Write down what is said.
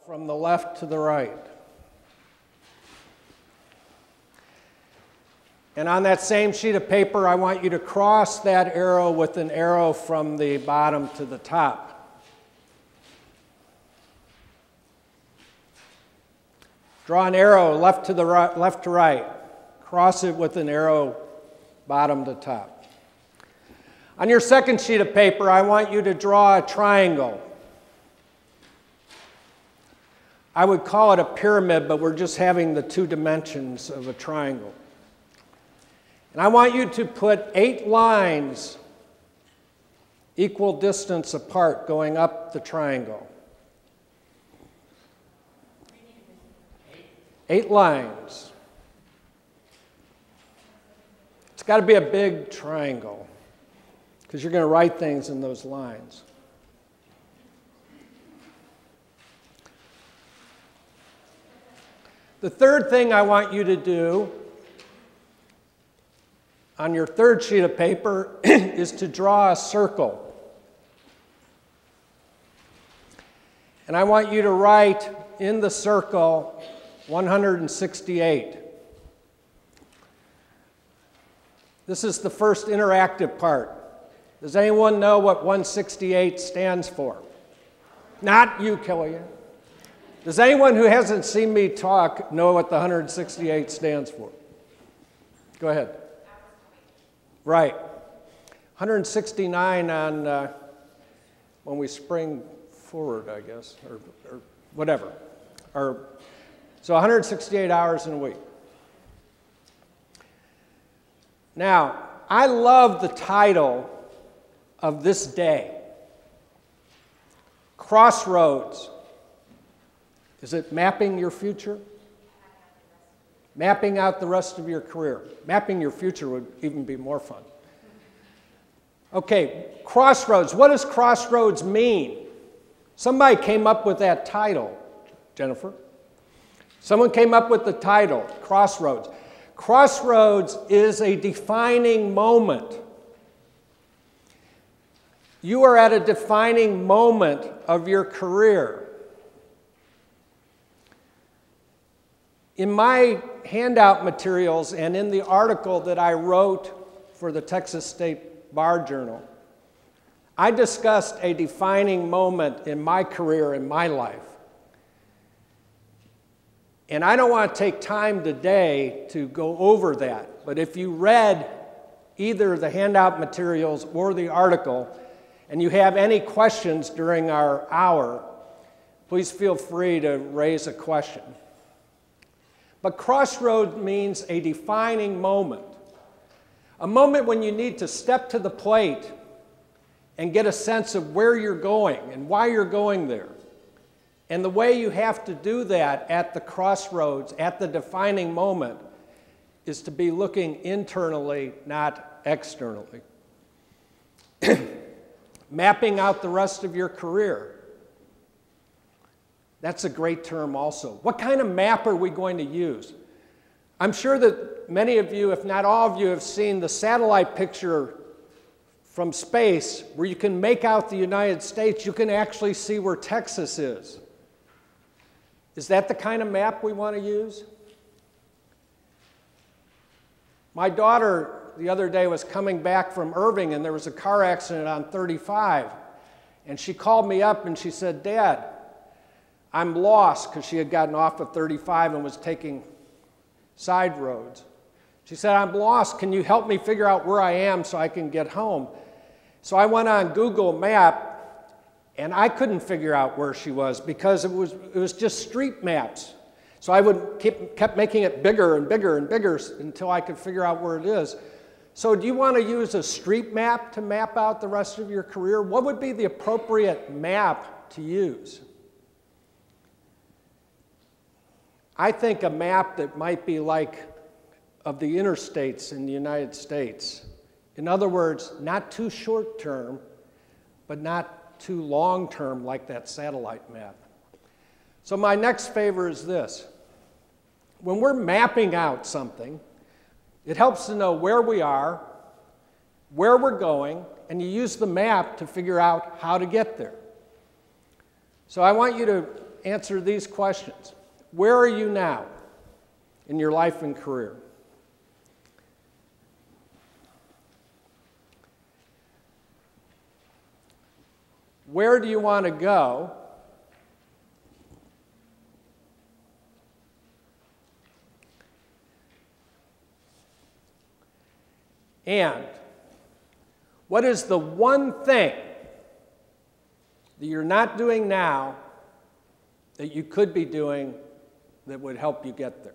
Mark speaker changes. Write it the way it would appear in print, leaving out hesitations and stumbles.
Speaker 1: From the left to the right. And on that same sheet of paper, I want you to cross that arrow with an arrow from the bottom to the top. Draw an arrow left to right. Cross it with an arrow bottom to top. On your second sheet of paper, I want you to draw a triangle. I would call it a pyramid, but we're just having the two dimensions of a triangle. And I want you to put 8 lines equal distance apart going up the triangle. 8 lines. It's got to be a big triangle because you're going to write things in those lines. The third thing I want you to do on your third sheet of paper is to draw a circle. And I want you to write in the circle 168. This is the first interactive part. Does anyone know what 168 stands for? Not you, Killian. Does anyone who hasn't seen me talk know what the 168 stands for? Go ahead. Right. 169 on when we spring forward, I guess, or whatever. So 168 hours in a week. Now, I love the title of this day. Crossroads. Is it mapping your future? Mapping out the rest of your career. Mapping your future would even be more fun. Okay, Crossroads. What does Crossroads mean? Somebody came up with that title, Jennifer. Someone came up with the title, Crossroads. Crossroads is a defining moment. You are at a defining moment of your career. In my handout materials and in the article that I wrote for the Texas State Bar Journal, I discussed a defining moment in my career, in my life. And I don't want to take time today to go over that, but if you read either the handout materials or the article, and you have any questions during our hour, please feel free to raise a question. But crossroads means a defining moment. A moment when you need to step to the plate and get a sense of where you're going and why you're going there. And the way you have to do that at the crossroads, at the defining moment, is to be looking internally, not externally. Mapping out the rest of your career. That's a great term also. What kind of map are we going to use? I'm sure that many of you, if not all of you, have seen the satellite picture from space where you can make out the United States. You can actually see where Texas is. Is that the kind of map we want to use? My daughter the other day was coming back from Irving and there was a car accident on 35. And she called me up and she said, "Dad, I'm lost," because she had gotten off of 35 and was taking side roads. She said, "I'm lost. Can you help me figure out where I am so I can get home?" So I went on Google Map, and I couldn't figure out where she was because it was just street maps. So I kept making it bigger and bigger and bigger until I could figure out where it is. So do you want to use a street map to map out the rest of your career? What would be the appropriate map to use? I think a map that might be like of the interstates in the United States. In other words, not too short term, but not too long term like that satellite map. So my next favor is this. When we're mapping out something, it helps to know where we are, where we're going, and you use the map to figure out how to get there. So I want you to answer these questions. Where are you now in your life and career? Where do you want to go? And what is the one thing that you're not doing now that you could be doing that would help you get there?